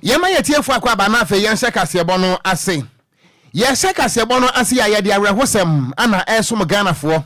Yema yetiefo akwa ba na afa yenhye kasebo no ase. Yenhye kasebo no ase ya yede awerehosem ana esom Ghanafo.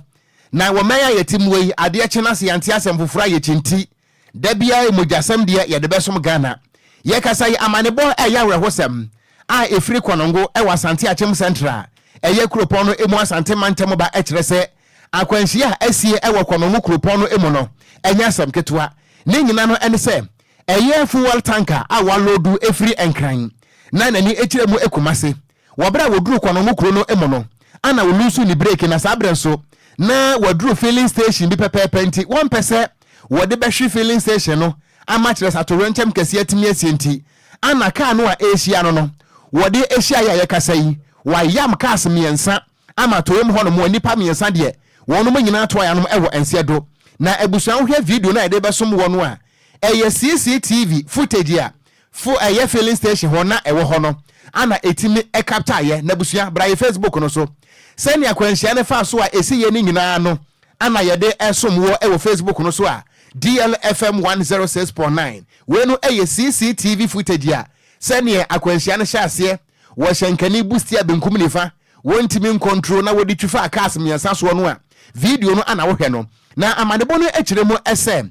Na wo meya yetimwe ade chena se yante asem fofura ye chinti. Da bia emojasem de yede besom Ghana. Ye kasa yi amanebo eya awerehosem. A efiri konongo e wasante achem central. Eye kropon no emu asante mantem ba ekyerese akwanhia asie e wo konongo kropon no emu no. Enya asem ketwa. Ne nyina no ene se eye fuel tanker a walodu efiri enkran na nani ekire mu ekumase wabra woduru kwano mu kuro no emo no ana wolusu ni break na sabre so na waduru filling station bi pepepe nti one pese wode behwe filling station no amachres atorenchem kese atimi asienti ana ka no a ehia no wode ehia ya yakasa yi wa yam cars miensa ama toyem ho no mo nipa miensa de wono mo nyina to ya no ewo ensiedo na ebusuan hwe video na ede besom wono a eye CCTV footage ya eye filling station ho na ewo ho no ana etimi e capture ye na busua bra Facebook no so send akwanhia ne fa so a esi ye ni nyina no ana ye de esom wo ewo Facebook no so a DLFM 106.9 we no eye CCTV footage ya send akwanhia ne hyase wo hyenkani boostia benkum nifa wontimi control na wodi twifa cars miensa so no a video no ana wo hwe no na amanebo no ekire mu ese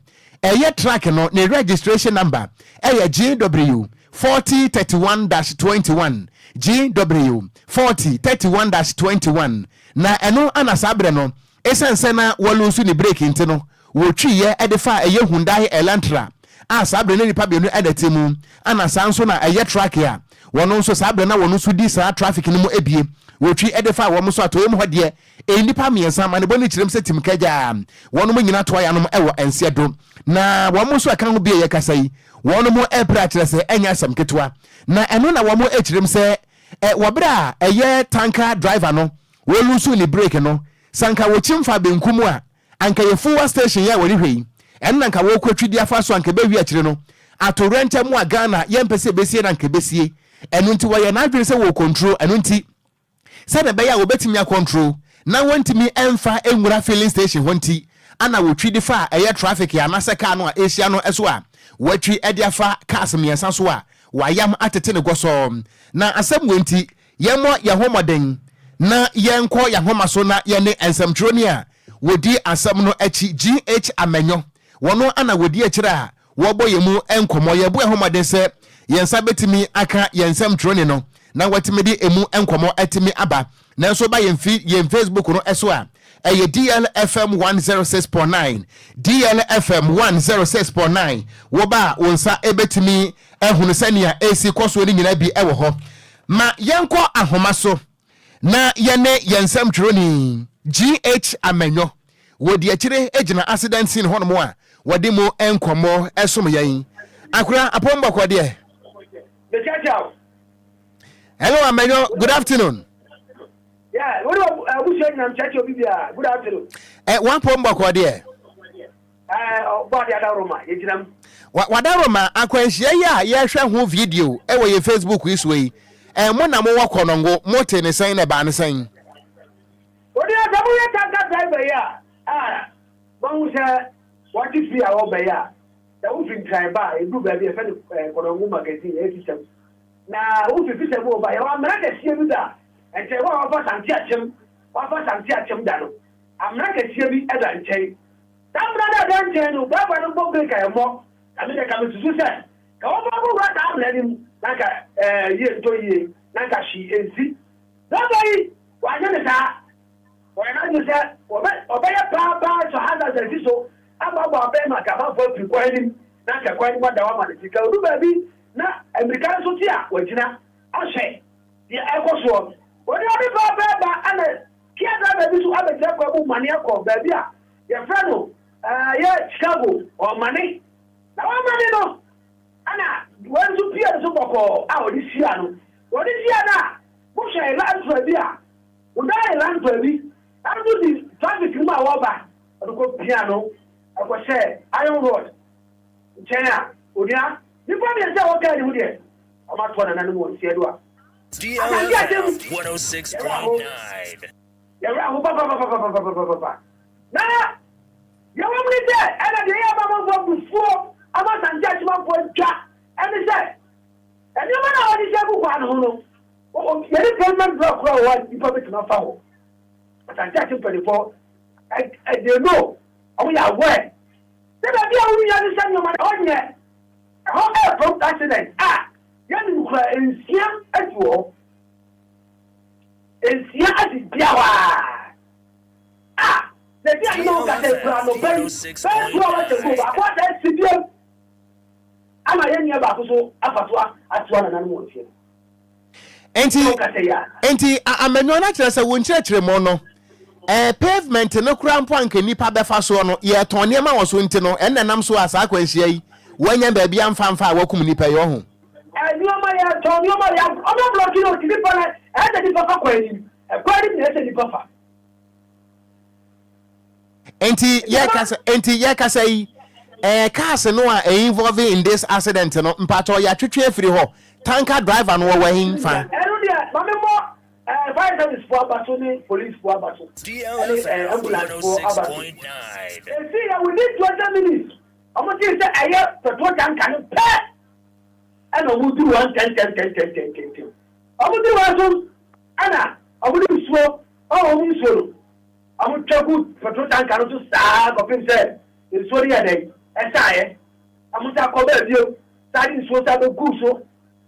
eye track no ne registration number eye GW 4031-21 GW 4031-21 na eno ana sabre no esense na walusu ni break nti no wotwi ye edefa eye Hyundai Elantra a sabre ne nipa bienu edetemu ana sanso na eye track ya wono nso sabre na wono so di sa traffic ni mu ebie wotwi edefa wo so atoyem hode enipa miensa manebo ni kirem setim kaja wono mo nyina to ya no ewo ensiedo na wo so aka ho bie ye kasai wono mo epra kirese enya sam ketwa na eno na wo mo ekirem se wobra eye tanker driver no wo lusu ni break no sanka wo chimfa benkumu a anka ye fuel station ya wori hwei enna nka wo kwatwidi afa so anka be wi akire no atorente mu a Ghana ye mpese besie na anka besie eno nti wo ye na adwene se wo control eno nti se na be ya wo betimi a control na wantimi emfa enwura filling station honti ana wotwidi fa eye traffic ya na se ka no a Asia no eso a watwi ediafa cars miensa so a wayam atete ne goso na asem wenti yemo yahomoden na yenko yahoma so na ye ne ensamtroni a wodi asem no achi GH amenyo wono ana wodi akire a wobo yemu enkomo ye bu yahomoden se yensa betimi aka yensamtroni no na watimedi emu enkomo atimi aba na so ba yen Facebook no eso a eye DLFM 106.9 DLFM 106.9 wo ba wonsa ebetimi ehunu sania AC koso ni nyina bi ewo ho ma yenko ahoma so na yene yensam troni GH amenyo wodi akire ejina accident scene hono mo a wodi mo enkomo esom yen akura apomba kwade hello amenyo, good afternoon. Yeah, what about who's saying I'm church obibia? Good afternoon. One pomba kwade Body Adaroma, yejinam. Wadaroma akwanhia ya ye hwe ho video ewo ye Facebook iswe mo na mo wakonongo mote ne san na ba ne san Odi asabu ye tanka driver ya bon say what if you are over ya da wo fin driver e du ba bi e fe konongo magazine e system na wo fi system wo ba ya wa mra ka sie bi da ente wa fa santi achem da no amra ka sie bi e da nchei tamra da nchei no ba no bo be ka e mo amide ka mesusu se ka wo bo ra da amra ni naka ye to ye naka shi ezi da bai wa nya ta wa na ni se obeye pa so hada se so ababa be maka ba fo pi kwani naka kwani wada wa ma tika ru ba bi na American so ti a wajina ahwe ye ekoso woni obi ba ana kia da ba bi so abete kwa bu mane akọ ba bi a ye frano ye Chicago o mane na wa mane no ana wanzu pia so boko a odi sia no odi sia na mo hwe land for bi a udai land for bi adu di traffic ma wa ba ko pia no akọ se iron road China odia ni pa mi se o ka ni mu de o ma to na nanu mo sie do a DLFM 106.9 ya ho papa na ya wa mni de ana de ya ba mo bufuo ama sanje achima po twa ene se no yɛde government block kora wɔ nipa bɛtumi afa hɔ asante ate mpanimfoɔ they know ɔmo yɛ aware sɛ baabi a wonya ne sɛ nneɛma hɔ nyɛ ɛhɔ ɛyɛ prompt accident yɛne nkura nsia ati wɔ nsia ati biawa the dia no ka say kura no ben ben kura wa te go ba kwa te sibiem ama yenya ba so afato atoa na nan mo tie enti amenyo na kire se won kire mo no pavement no kura mpo anka nipa befa so no ye ton ne ma wo so nti no ennenam so asa akwanhia yi wanya ba bia mfamfa wakum nipa yo ho ni o ma ya ton ni o ma ya o ma block no ti nipa na e de nipa fa kwani e kwani ni e de nipa fa enti ye kasa yi cars no a involved in this accident no mpato ya twetwe afiri ho tanker driver no wa hin fa eno dia mame mo fire service for abato ni police for abato DLFM 106.9 see we need 20 minutes omo ti say aye petrol tanker no pe eno mu do 110 omo do wa so ana omo do so omo so I'm trouble petrol tanker no to start go pin say e so ri ade e say I'm ta ko be bio study so ta be good so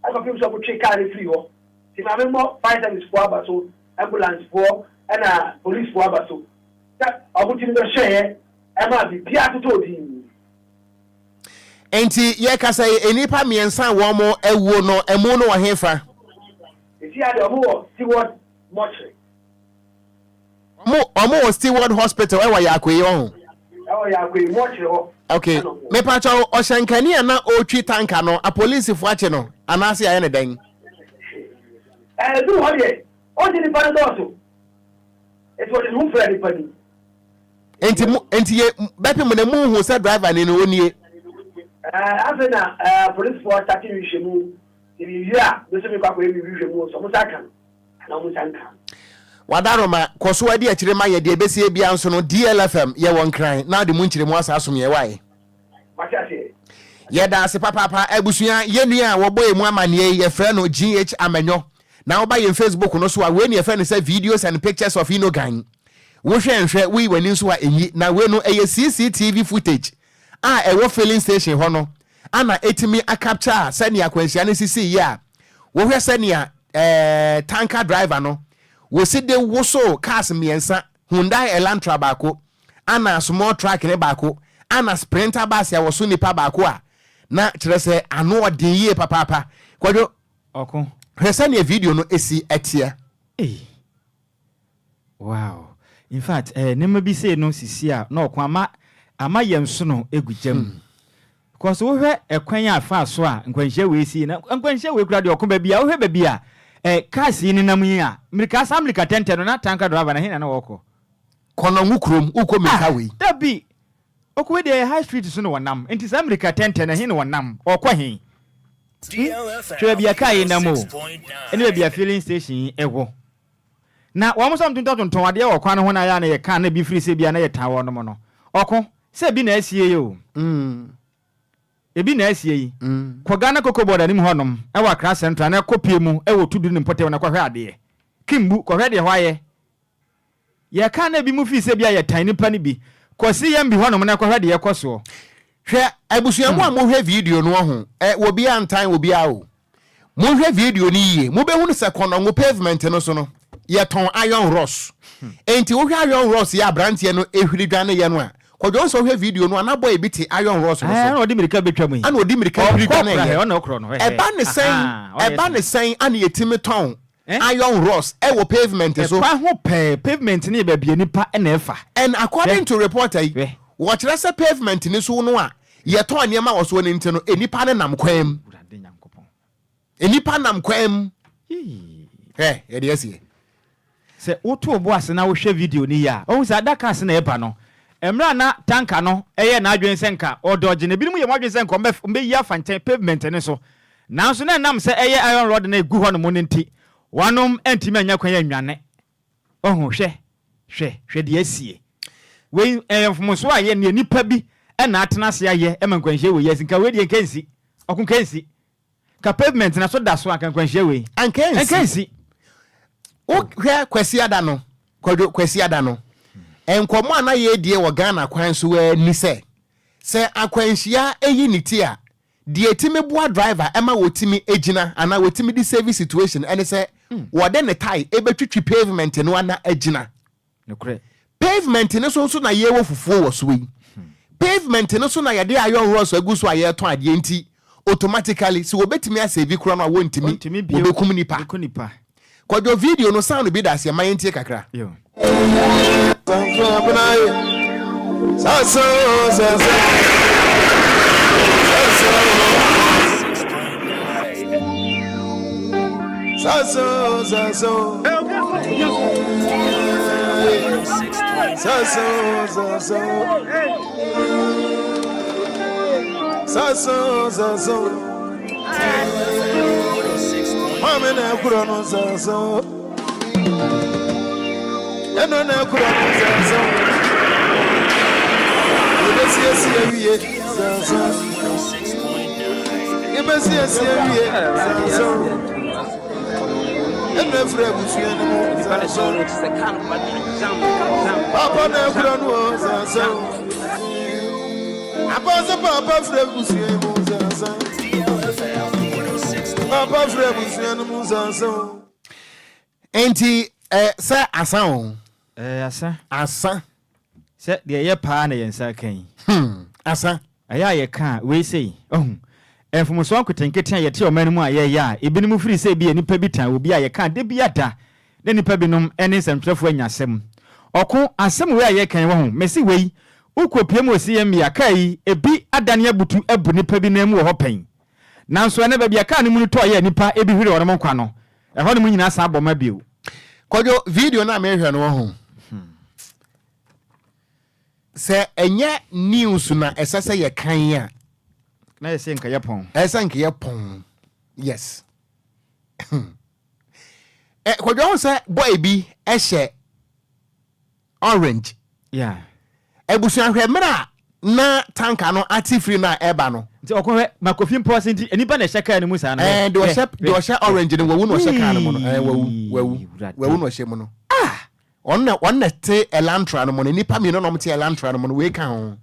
I go pin so go check car free ho ti ma me mo fire service for abaso ambulance for and police for abaso that obuti no share e ma bi bia to di enti ye ka say enipa miensa wo mo ewuo no emu no wo hefa e ti ade omo steward mortuary Omo Steward Hospital ewa yakwe yo. Ewa yakwe mortuary ho. Okay. Me pa cha o shankani na otwi tanka no a police fu ache no anase aye ne dan. Do ho ye. O di ni pa do so. E to di hu fra ni pa ni. Enti ye bepe mo na mu hu se driver ni no onie. Afena police force start wi hwemu. Ni wia, do se me kwa ko wi hwemu so mo saka. Na mo sanka. Wadaroma koso adi akire ma ye de besie bia nso no DLFM ye won kran na de mu nkire mu asa asom ye wae ye da se papa abusua ye nua wo boy mu amane ye frɛ no GH Amenyo na wo ba ye Facebook no so a we ne frɛ no say videos and pictures of Inogan wo hwɛ we wani nso a enyi na we no eye CCTV footage wo filling station ho no ana etimi a capture sani akwanhia ne sisi ye a wo hwɛ sani tanker driver no we see the woso cars miensa Hyundai Elantra bako ana small truck ne bako ana sprinter bus ya woso nipa bako a na kire se ano odin ye papa Kwadwo oko hwesa ne video no esi atia wow in fact nema bi say no sisi a na oko ama yemso no egujam because wo hwe ekwan afa so a nkwanhia we si na nkwanhia we kura de oko ba bia wo hwe ba bia kasi ni namu ya Amerika sa Amerika tente no na tanker driver na hina na woko kono ngukrom uko meka we dabi okwe de high street so no wonam enti sa Amerika tente na hina wonam okwa hin twa bia kai na mo ene bia filling station ewo na wo mo som tonton ade e okwa no ho na ya na ye kan na bi free se bia na ye tawo no mo no oko se bi na asie yo ebi na asie yi kwa Ghana Cocoa Board anim honom e wa Accra Central na kopie mu e wo tudu ni mpote na kwahwe ade kimbu kwahwe de hwaye ye ka na bi mu fi se bia ye tan nipa ni bi kosi yam bi honom na kwahwe de ye koso hwe abusuamu a mo hwe video no ho wo bia antan wo bia o mo hwe video ni ye mo be hunu se kono ngo pavement no so no ye ton iron rods enti wo hwe iron rods ya brantie no ehwiri dwane ye no a Kwadwo so hwe video no anabo e biti iron rods no so ana odi mirika betwam yi ana odi mirika ehwiri dwane ye ona okro no eba ne sen ana yetimi ton iron rods e wo pavement so pa ho pavement ni ba bia nipa na efa and according to reporter wo kire se pavement ni so no a ye ton niam a wo so ni ntino enipa ne nam kwam enipa nam kwam ye de asie se woto obo ase na wo hwe video ni ya o sa adaka ase na eba no emra na tanka no eye na adwen senka odoje na binim ye mo adwen senka mbe yi afanten pavement ne so nanso na nam se eye iron rod na egu ho no mo nti wanom entimi anya kwan ya nwane ohun hwe de asie we mfomoso aye ne nipa bi na atena se aye ema nkwanhye we yesinka we de kensi okun kensi ka pavement na so da so akankwanhia we ankansi o hwe kwasi ada no Kwadwo kwasi ada no enkomo ana ye die wo Ghana kwan so we ni se akwanhia eyi niti a die timi boa driver ema wotimi ejina ana wotimi di service situation ene se wode ne tai ebetwitwi pavement no ana ejina nokre pavement ne so na ye wo fufuo wo so yi pavement ne so na ye de ayo horo so agu so aye ton ade enti automatically si wobetimi asave kura no wontimi obekum nipa Kwadwo video no sound bi da se mayentie kakra yo Mama na kura no so eno na kura no so ibesi wiye so ibesi wiye so eno fra busuya no so papa na kura no so abaza papa fra busuya no so Papa Fred Musanso. Enti sa asan asa se de ye pa na yensa kan asa aya ye kan we say enfomuso akotenkete ye te o manu mu aye ya ebinim firi se bi nipa bi tan obi aye kan de bi ada ne nipa binom ene nsɛmtwerɛfo anyasɛm ɔko asɛm we aye kan wo ho mesi we ukopiem osi ya kai ebi adane abutu abu nipa bi na mu wo pen nanso ene ba bia ka ne mu to aye nipa ebi hwere wo no nkwa no ɛhɔ ne mu nyina sa aboma bio Kwadwo video na me hwɛ no ho se enye news na esese ye kan ya na ye se nka ye pon nka ye pon yes Kwadwo se boy bi ehye orange yeah ebusuan hwɛ mra na tanka no atifri na eba no nti okwe makofim pose nti enipa na hyeka ne mu sa na de o she orange ne wawu no hyeka ne mu no wawu no hye mu no onna te elantra no mo nipa mi no no te elantra no mo we kan ho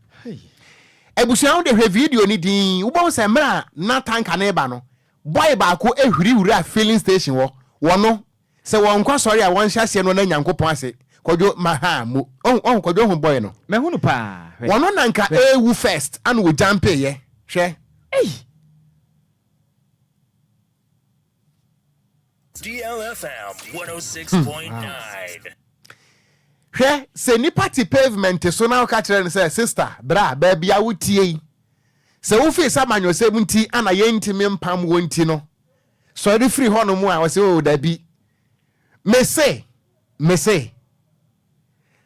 ebusuan de hwɛ video ni din wo bon se mra na tanka na eba no boy ba ko ehwiri wura filling station wo no se won kwa sorry a won hyase no na nyankopon ase Kwadwo maha mu Kwadwo hu boy no me hunu pa wono nanka ewu first and we jump ye hwe DLFM 106.9 hwe se ni party pavement so na ka kire ne say sister bra ba bia wotie se wo fi sa manyo se munti ana ye ntimi mpam wonti no so re free ho no mu a wo se o da bi me say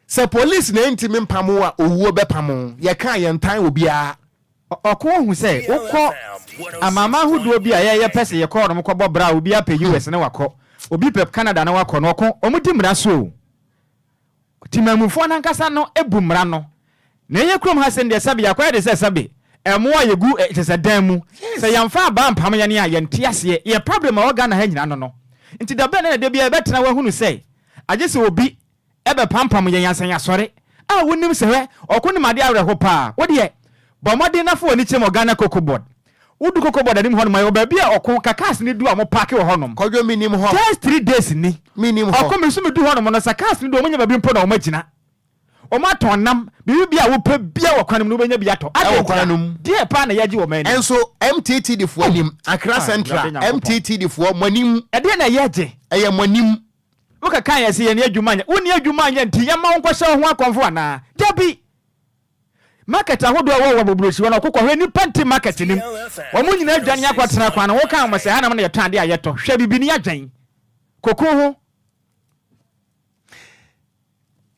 se police na ntimi mpam wa owuo bepam ye kan ye ntan obi a ɔko hu sɛ wokɔ amama huduo bi a yɛyɛ pɛsɛ yɛ kɔ no mkɔbɔ bra obi apɛ US ne wakɔ obi pɛ Canada na wakɔ no ɔko ɔmudi mmara so timamufo na nkasa no ebu mmara no na yɛ krom ha sɛ ndeɛ sabe yakɔ de sɛ sabe ɛmoa yɛgu ɛsɛ dan mu sɛ yɛmfa aba mpam yɛ ne a yɛnte aseɛ yɛ problem a wɔga na ha nyina no no nti da bɛ na de bia bɛtena wahunu sɛ agye sɛ obi ɛbɛ pampam yɛ yansan asɔre a wonim sɛ hɛ ɔko ne made awrɛ ho pa wo de bomode na fo ni chemo Ghana cocoa board udu cocoa board anim hono mayo ba bia okon kakas ni du amopake wo honom Kwadwo minim ho just 3 days ni minim ho okon mesu medu honom no sakas ni du omonya ba bi mpo na o magina o ma ton nam bi bia wo pa bia wo kwanem no benya bia to akwanum die pa na yaji wo mani enso MTT di fo anim Accra Central MTT di fo manim ede na yaje eye manim wo ka kan yesi ye ne adwuma nya wo ne adwuma nya nti ya ma wo kwhye ho akonfo ana dabi market ahodo a wo bobrosi wona kokko hwe ni panti market nim omo nyina adwane akwatena kwa na wo kan mo se ha na me yeto ade ayeto hwe bibini adwan kokko ho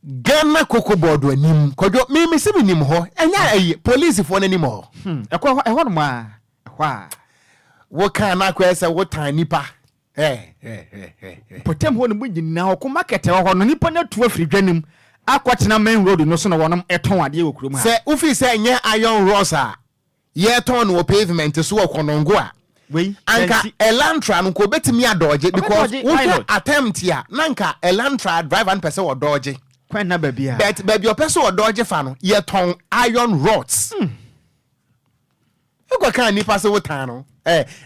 Ghana cocoa board anim Kwadwo me se binim ho enya ayi police fo nanim ho ekọ ehọ no ma ehwa wo kan na kwa se wo tan nipa potem ho no mu nyina ko market ho no nipa na tu afiri dwanim akwatena main road no so no wonom eton ade okurum ha se ufi se nye iron rods a ye ton no pavement so okonongo a we anka elantra no ko betimi adodge because we attempt ya nanka elantra driver and person or dodge kwan na babia but baby person or dodge fa no ye ton iron rods you go kan ni pass wo tan no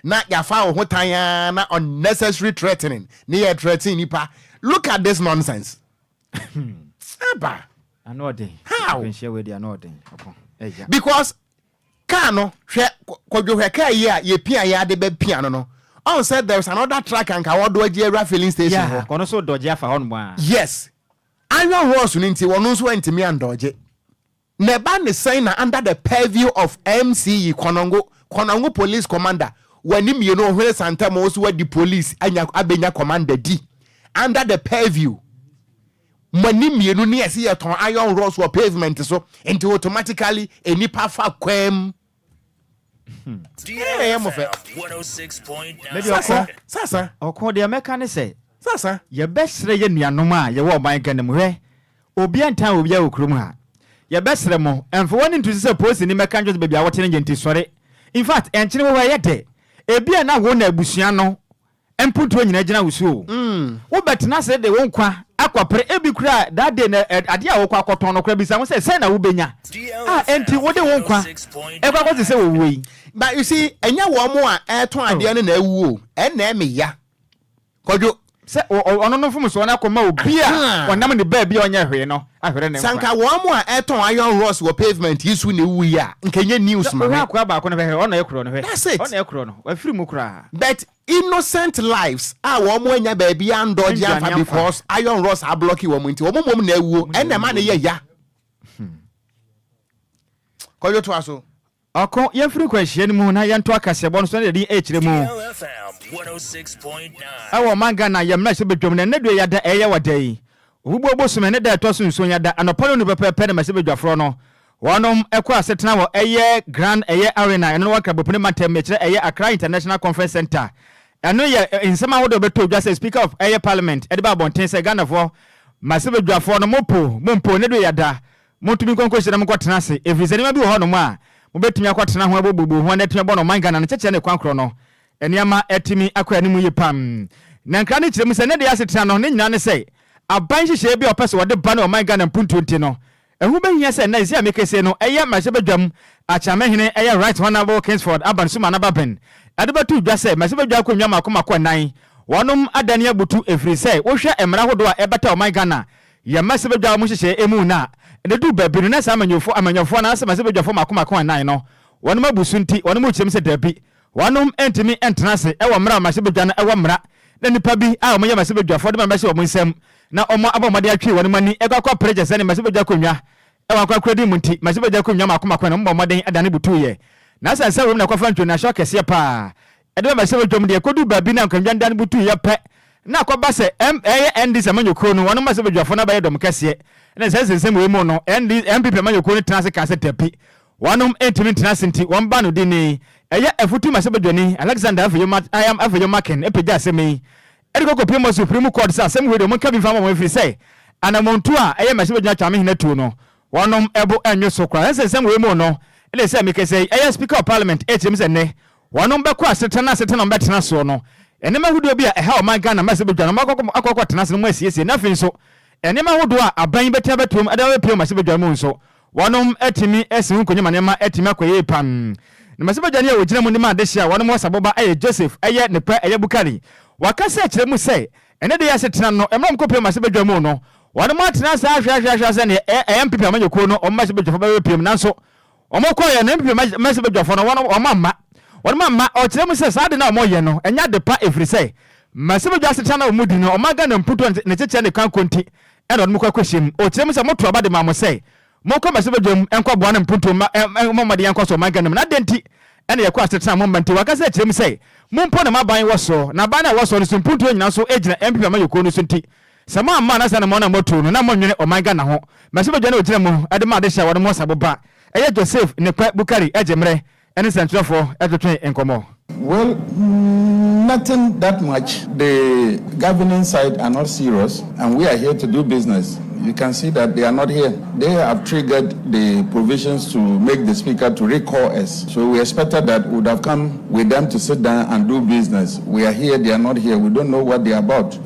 na ya fa wo tan ya na unnecessary threatening ni ye threatening nipa look at this nonsense aba anode how share with anode because no Kwadwo hweka ye pia ya de be piano no on said there's another track and ka wodo agi filling station yeah kono so dodge afa hon mo yes iron horse nti wono so antimi andodge neba ne sign na under the purview of MCE Konongo police commander wani me no hwe santa mo so wadi police anya abenya commander di under the purview mani mienu ne yesi ye ton iron horse or pavement so into automatically enipa fa kwam DLFM 106.9. Maybe sasa okọ de meka ne say sasa ye besre ye nuanom a ye wo ban ganem hwe obi antan obi a okrum ha ye besre mo emfo woni ntu se post ni meka njo be bia wote ne nti sore in fact enchine wo ye de ebi na wo na abusua no emputu nyina gina wusu wo betena se de wo nkwa akwapre ebi kura that day na ade a wo kwa akoton no kura bisa wo se na wo benya enti wo de wo nkwa e kwa ko se wo wei. But you see, enya wo mo a eton ade ne na ewu o na me ya Kwadwo se ono no fum so na koma obi a wonam ne ba bia onye hwe no ahwere ne sanka wo mo a eton iron rods wo pavement yisu ne wu ya nkenye news ma na akwa ba ko ne hwe ono ekro no hwe ono ekro no wa firi mu kura but innocent lives wo mo anya ba bia andodge afa because iron rods are blocking wo mo nti wo mo na ewu na ma ne ya Kwadwo to aso Okon ye free question mu na ye nto akase bo no so na de echire mu DLFM 106.9. awo manga na ye mna se bedwom na nedwe ya da eye wadai obubo bosume ne da to so nso ya da anopolo no pepepe na mase bedwafro no wonom ekwa asetena wo eye grand eye arena eno waka bopene matem mechire eye Accra International Conference Center eno ye insema wodo beto dwa say speaker of eye parliament ediba bonten se Ghana for mase bedwafro no mompo nedwe ya da montumi konko hye na mkotena se every ma bi ho no mu a mobetumi akwatena ho abobubu ho na etumi bono manga na cheche ne kwankro no eniama etimi akwa ni mu yipam na nkra ne kire mu se ne de asetena no ne nyina ne se aban hye bi opese wode ba na manga na mpuntunti no ehu behia se na isi amekese no eye ma sebedwam achamehene eye right honorable Kingsford aban suma na baben adebatu dwa se ma sebedwa akonwa makoma nan wonom adane abutu efri se wo hwe emra hodo a ebeta manga na ya ma sebedwa mu hye emu na ne du babiru na sa amanyofo na sa masebedwafo makoma nan no wonom abusunti wonom uchem se dabi wonom entimi entrance ewo mra masebedwa na ewo mra na nipa bi a omoya masebedwafo de ma bese omo nsem na omo abomade atwe wonom ani ekwa preje se ne masebedwa konwa ewa kwa kredi munti masebedwa konwa makoma no mbomade adane butuye na sa se wo na kwa fancho na sho kese pa ede masebedwa mu de kodu babi na konwa ndane butuye pe na kwa base ND samanyoko no wonom masebedwafo na baye dom kese na sensem we mu no MPP manyoko ni tenase kase tapi wonom entimi tenase nti won no dini eye afutu masebedwani Alexander Afeyo Maken epeja asemi edikoko pimo Supreme Court sa asemi we do monka bi fama mo free say anamontu a eye masebedwani atwa me tu no wonom ebo enyo sokra sensem we mu no ele say me kese eye Speaker of Parliament etim se ne wonom be kwa asetena mbetena so no enema hudo bi a eha o manga na masebedwani akokko tenase no mu asiesie na fin so enema hodo a aban beta betum adawe pio masebedwani mu nso wonom etimi esi nkonye manema etimi akoye pam na masebedwani a wogina mu ndima adehia wonom wasaboba aye Joseph aye nepa aye Bukari wakasa akire mu sei ene de yasetena no emram kopio masebedwani mu no wonom atena sa ahwahwahwa se ne MPP amanyoko no masebedwafo ba piem nanso omokoye na MPP masebedwafo no wonom omamma okire mu sei sa de na omoye no enya de pa every sei masebedwa asetena na omudi no omaga na mputo ne cheche ne kankonti eno no kwakwashim okire mu sei moto abade mamo sei moko masebedwam enko boa na mpunto momade yanko so manga nam na denti ene yakwa asetena mombanti wakasa akire mu sei mompo na maban woso na ban na woso no mpunto nyina so ejina MPP amayoko no so nti sama amma na sana mo na moto no na monwene omanga na ho masebedwa na ogina mu ade ma ade hya wode mo saboba eye Joseph ne pa Bukari ejemre ene sentrafo etotwe enkomo. Well, nothing that much. The governing side are not serious, and we are here to do business. you can see that they are not here. They have triggered the provisions to make the speaker to recall us. So we expected that we would have come with them to sit down and do business. We are here, they are not here. We don't know what they are about.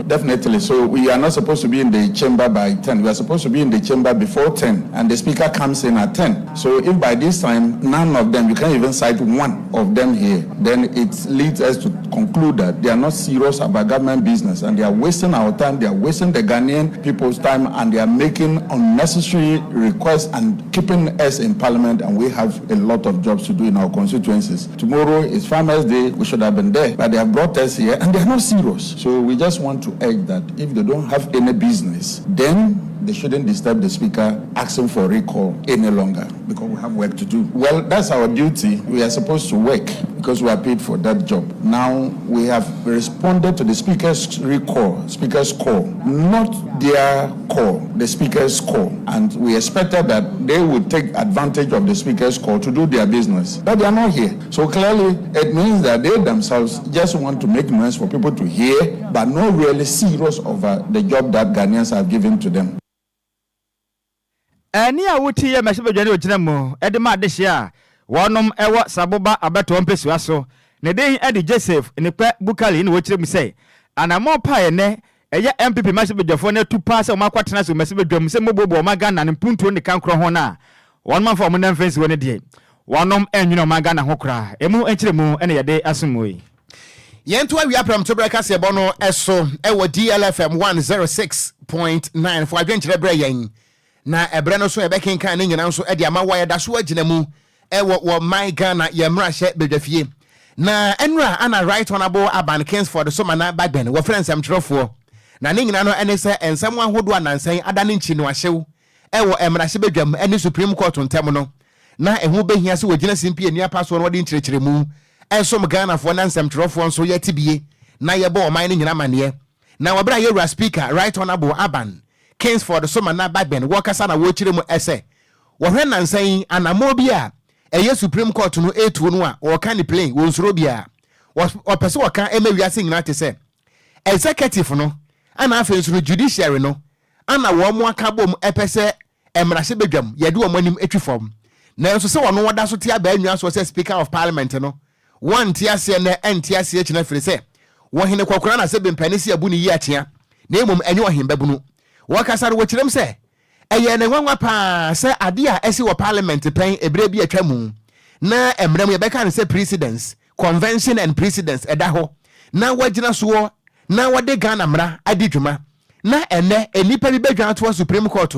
Definitely. So we are not supposed to be in the chamber by 10. We are supposed to be in the chamber before 10, and the speaker comes in at 10. So if by this time none of them, you can't even cite one of them here, then it leads us to conclude that they are not serious about government business, and they are wasting our time, they are wasting the Ghanaian people's time, and they are making unnecessary requests and keeping us in parliament, and we have a lot of jobs to do in our constituencies. Tomorrow is Farmers' Day, we should have been there, but they have brought us here and they are not serious. So we just want to urge that if they don't have any business, then they shouldn't disturb the speaker asking for recall any longer, because we have work to do. Well, that's our duty. We are supposed to work because we are paid for that job. Now we have responded to the speaker's recall, speaker's call, not their call, the speaker's call. And we expected that they would take advantage of the speaker's call to do their business. But they are not here. So clearly it means that they themselves just want to make noise for people to hear, but not really serious over the job that Ghanaians have given to them. Ani a wuti ye mehye bedwane ogina mu edema adehia wonom ewo saboba abeto mpesua so ne den edi Joseph ne pe Bukali ne wochire mu sei anamo pae ne eye MPP mehye bedwafo na tupa se o makwatena so mehye bedwam se mobobo o magana ne mpuntuo ne kankro ho na wonom fa mo na mfensi woni de wonom enwene o magana ho kra emu enchire mu ene yede asumoi yentu awia pram to breka se bono eso ewo DLFM 106.9 for adwenchire bre yen na ebre no so ebekin kan ne nyina so ede ama waya da so agina mu wo my Ghana yemra hye bedwafie na enra ana right honorable Aban Kings for the summer na bagben wo friends am trofo na ne nyina no ene se ensam ahodo anansan adane nchi no ahyew wo emra hye bedwam ene Supreme Court ntem no na ehu behia se wogina simpi eni apaso no wode nkirekire mu ensom Ghana fo na nsam trofo nso yetibie na yebo oman ne nyina mane na wabra yewra speaker right honorable Aban Kings for the summer na bagben wakasa na wochire mu ese wo hwe nansan anamo bia eye Supreme Court no etu no a wo kan plane wo nsuro bia wo pese wo kan emawiase nyina te se executive no ana afa nsuro judiciary no ana wo mo aka bom epese emrahye bedwam yede wo manim etwifom na nso se wo no woda so tia ba anwa so se Speaker of Parliament no one tiase na entiase china firi se wo hene kwakura na se bempanisi abu ni yi atia na emom enye wo hemba bunu wakasar wo kirem se eye ne nwanwa pa se ade a esi wo parliament pen ebre bi atwamu na emrem ye beka ne se presidents convention and presidents edaho na wagina so na wade Ghana mra adi dwuma na ene enipa bi bedwan to Supreme Court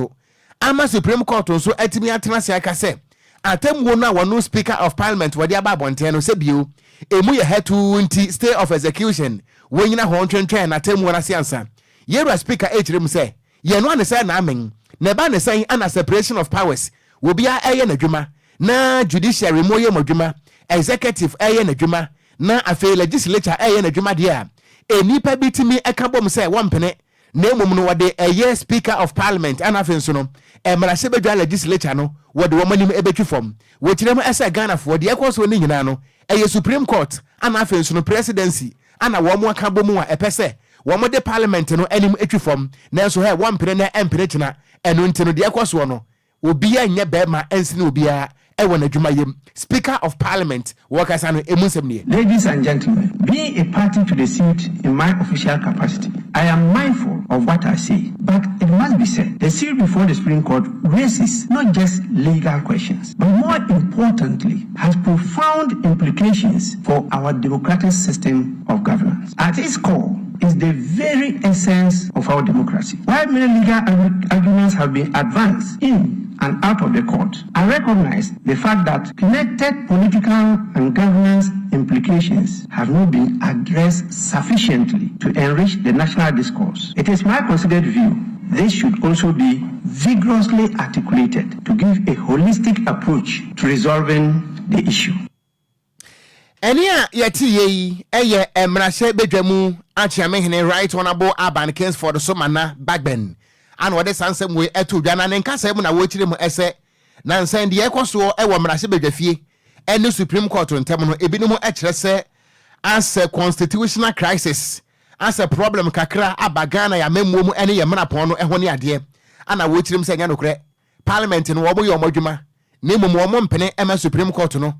ama Supreme Court so atimi atena se aka se atemwo na wono Speaker of Parliament wade ababonten no se bio emu ye hetu nti stay of execution wonyina ho ntwentwen na atemwo na siansa yewra speaker echirem se ye no ane say na amen na ba ne say ana separation of powers wo bia eye na dwuma na judiciary mo ye modwuma executive eye na dwuma na afi legislature eye na dwuma de a enipa bitimi eka bom say wompene na emum no wode eye Speaker of Parliament ana afi nso no emra se bedwa legislature no wode wo manim ebetwifom wo kirem ese Ghana fo de ekoso ni nyina no eye Supreme Court ana afi nso no presidency ana wo mo aka bom a epese wo de Parliament no anim etwifom na nso he wompene na empene kina eno ntino de ekoso no obia nye bema ensine obia ewo na dwuma yem Speaker of Parliament wakasa no emunsem ne. Ladies and gentlemen, being a party to the suit in my official capacity, I am mindful of what I say, but it must be said, the suit before the Supreme Court raises not just legal questions, but more importantly, has profound implications for our democratic system of governance. At its core is the very essence of our democracy. While many legal arguments have been advanced in and out of the court, I recognize the fact that connected political and governance implications have not been addressed sufficiently to enrich the national discourse. It is my considered view this should also be vigorously articulated to give a holistic approach to resolving the issue. Enia yeti ye eye emrahye bedwamu achiamehene right honorable Aban Kings for the Somana Bagben and what the sansem we etu dwana ne nkasa mu na wo chire mu ese na nsan de ekoso e wo mrahye bedwafie ene Supreme Court ntem no ebinom e kire se as a constitutional crisis as a problem kakra abagana ya memmo mu ene ye mrapon no ehone ade ana wo chirim se nya nokre parliament no wo mo ye omodwuma na mmom wo mo mpene ema supreme court no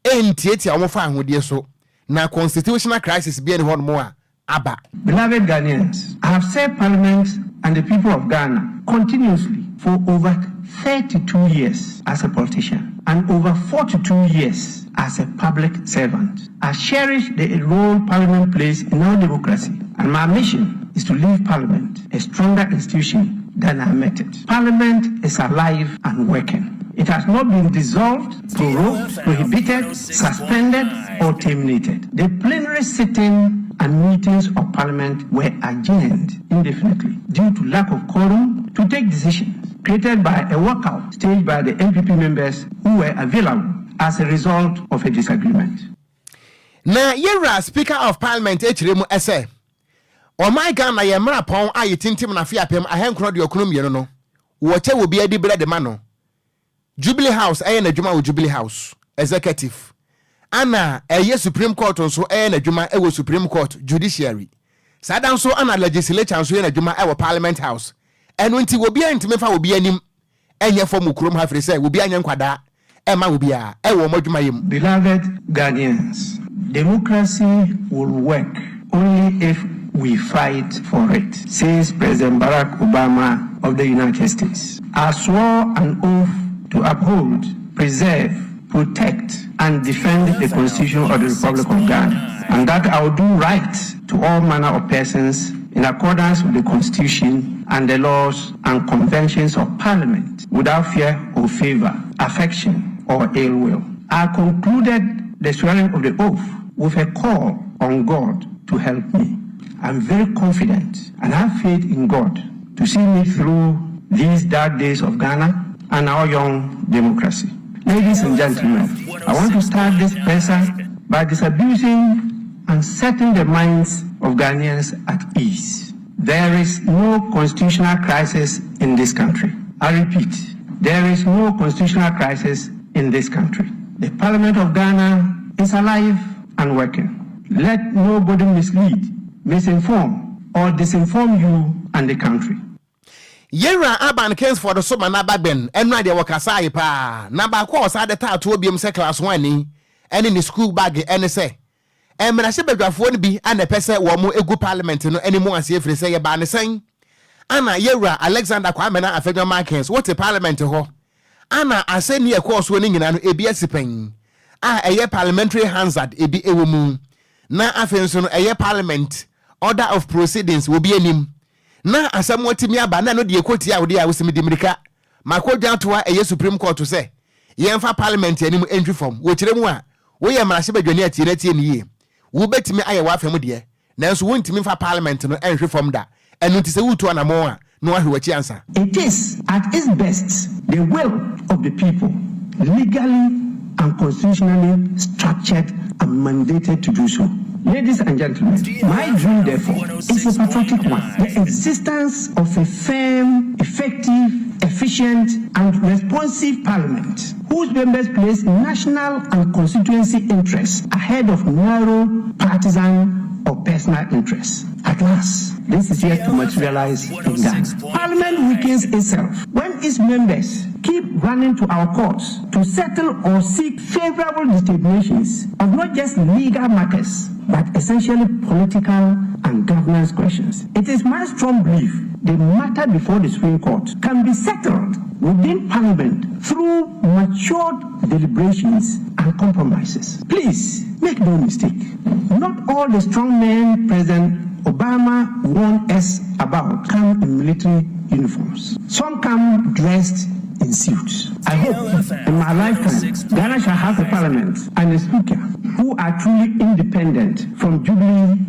entieti a wo fa ahode so na constitutional crisis be any one more aba. Beloved Ghanaians, I have served Parliament and the people of Ghana continuously for over 32 years as a politician and over 42 years as a public servant. I cherish the role Parliament plays in our democracy, and my mission is to leave Parliament a stronger institution than I met it. Parliament is alive and working. It has not been dissolved, prorogued, prohibited, suspended, or terminated. The plenary sitting and meetings of Parliament were adjourned indefinitely due to lack of quorum to take decisions created by a walkout staged by the MPP members who were available as a result of a disagreement. Na yera Speaker of Parliament echiremu ese o my Ghana ye mra pon aye tintim na fia pem ahenkro de okonom yeno no wo che wo bia di bre de ma no Jubilee House na dwuma wo Jubilee House executive ana Supreme Court nso na dwuma wo Supreme Court judiciary sadan so ana legislature nso na dwuma wo Parliament House eno nti wo bia ntime fa wo bia nim enye fom kurom ha fere say wo bia nya nkwada ma wo bia wo modwuma yem. Beloved Ghanaians, democracy will work only if we fight for it, says President Barack Obama of the United States. I swore an oath to uphold, preserve, protect, and defend the Constitution of the Republic of Ghana, and that I will do right to all manner of persons in accordance with the Constitution and the laws and conventions of Parliament, without fear or favor, affection, or ill will. I concluded the swearing of the oath with a call on God to help me. I'm very confident and have faith in God to see me through these dark days of Ghana and our young democracy. Ladies and gentlemen, I want to start this presser by disabusing and setting the minds of Ghanaians at ease. There is no constitutional crisis in this country. I repeat, there is no constitutional crisis in this country. The Parliament of Ghana is alive and working. Let nobody mislead, misinform, or disinform you and the country. Yera aban case for the summer na bagben enra de wakasa pa na ba ko osa de tato obiem se class 1 ni ene ni school bag ene se emra se badwafo ni bi ana pese wo mo egu parliament no ene mo ase efre se ye ba ne sen ana yera Alexander Kwame na afedwa markets what a parliament ho ana ase ni e course wo ni nyina no ebi asipen eye parliamentary hazard ebi ewo mu na afenso no eye parliament order of proceedings wo bi anim na asam watimi aba na no de ekoti a wo de a wosimi de mirika makodwa to a Supreme Court to say yemfa parliament anim entry form wo kiremu a wo ye marahye badwani atie na tie ni ye wo betimi aye wa afem de nanso wo ntimi fa parliament no entry form da enu ti se wutu anamo a no ahwe wachi ansa. It is at its best the will of the people, legally and constitutionally structured and mandated to do so. Ladies and gentlemen, my dream, therefore, is a patriotic one. The existence of a firm, effective, efficient, and responsive parliament whose members place national and constituency interests ahead of narrow partisan or personal interests. At last, this is yet to materialize in Ghana. Parliament weakens itself when its members keep running to our courts to settle or seek favorable determinations of not just legal matters, but essentially political and governance questions. It is my strong belief the matter before the Supreme Court can be settled within Parliament through matured deliberations and compromises. Please, make no mistake, not all the strong men President Obama warned us about come in military uniforms. Some come dressed in suits. I hope in my lifetime, Ghana shall have a parliament and a speaker who are truly independent from Jubilee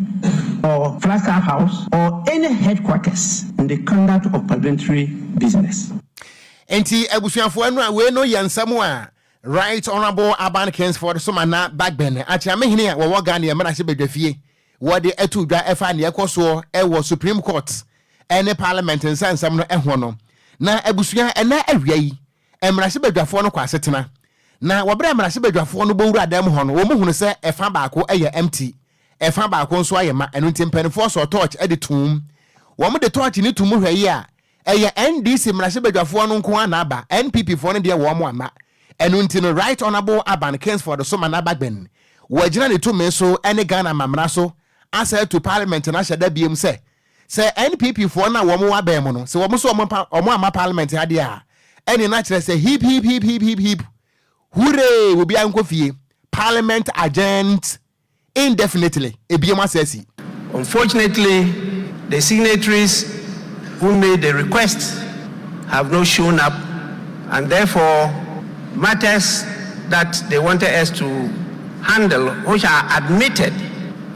or Flagstaff House or any headquarters in the conduct of parliamentary business. Enti ebusuafo anu a we no yansam a Right Honorable Aban Kingsford Sumana Backben achi amehini a wo Ghana emra hye bedwafie wo de atudwa efa ne ekoso e Supreme Court ene parliament nsansam no ehwo no na abusua ena awia yi emra hye bedwafo no kwasetena na wobra emra hye bedwafo no bowura adam ho no wo muhunu se efa baako eye empty efa baako nso ayema eno ntimpanifo so torch editum wo mo de torch ni tumu hwayi a ɛyɛ NDC mmarahyɛbadwafoɔ no nko ana aba NPP foɔ no deɛ wɔn mo ama ɛno nti no right honorable Aban Kingsford so manabagben wɔgyina ne tumi so ɛne Ghana mamra so asɛ to parliament na hyɛ da biem sɛ NPP foɔ na wɔn wa bɛn mu no sɛ wɔn so wɔn ama parliament adeɛ a ɛne na kyerɛ sɛ hip hooray will be ankofie parliament adjourned indefinitely ebiem asɛsi. Unfortunately, the signatories who made the request have not shown up, and therefore matters that they wanted us to handle, which are admitted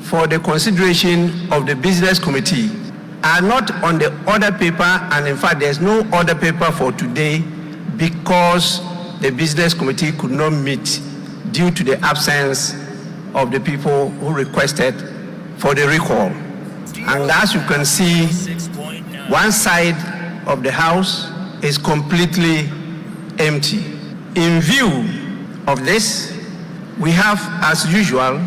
for the consideration of the business committee, are not on the order paper, and in fact there's no order paper for today because the business committee could not meet due to the absence of the people who requested for the recall. And as you can see, one side of the house is completely empty. In view of this, we have, as usual,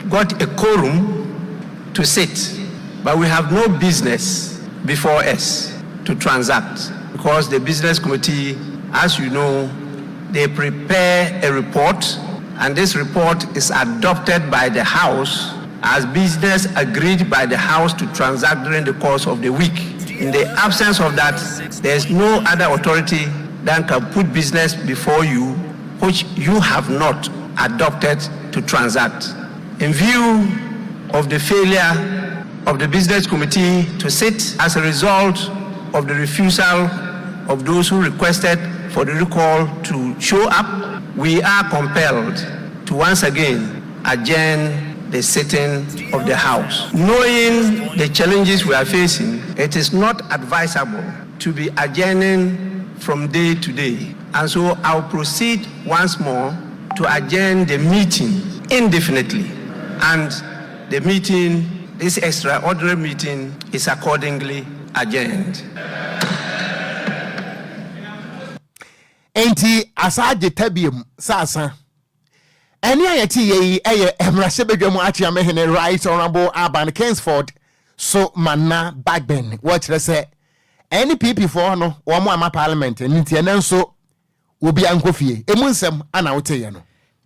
got a quorum to sit, but we have no business before us to transact because the business committee, as you know, they prepare a report, and this report is adopted by the House as business agreed by the House to transact during the course of the week. In the absence of that, there is no other authority that can put business before you which you have not adopted to transact. In view of the failure of the business committee to sit as a result of the refusal of those who requested for the recall to show up, we are compelled to once again adjourn the sitting of the House. Knowing the challenges we are facing, it is not advisable to be adjourning from day to day. And so I'll proceed once more to adjourn the meeting indefinitely. And the meeting, this extraordinary meeting, is accordingly adjourned. Enti asaje tabium sasa eni ayeti ye emrasebedwam achi amehene right honorable Aban Kingsford so manna bagben what say NPP for no wo mo ama parliament nti ene nso obi ankofie emu nsem ana wote ye no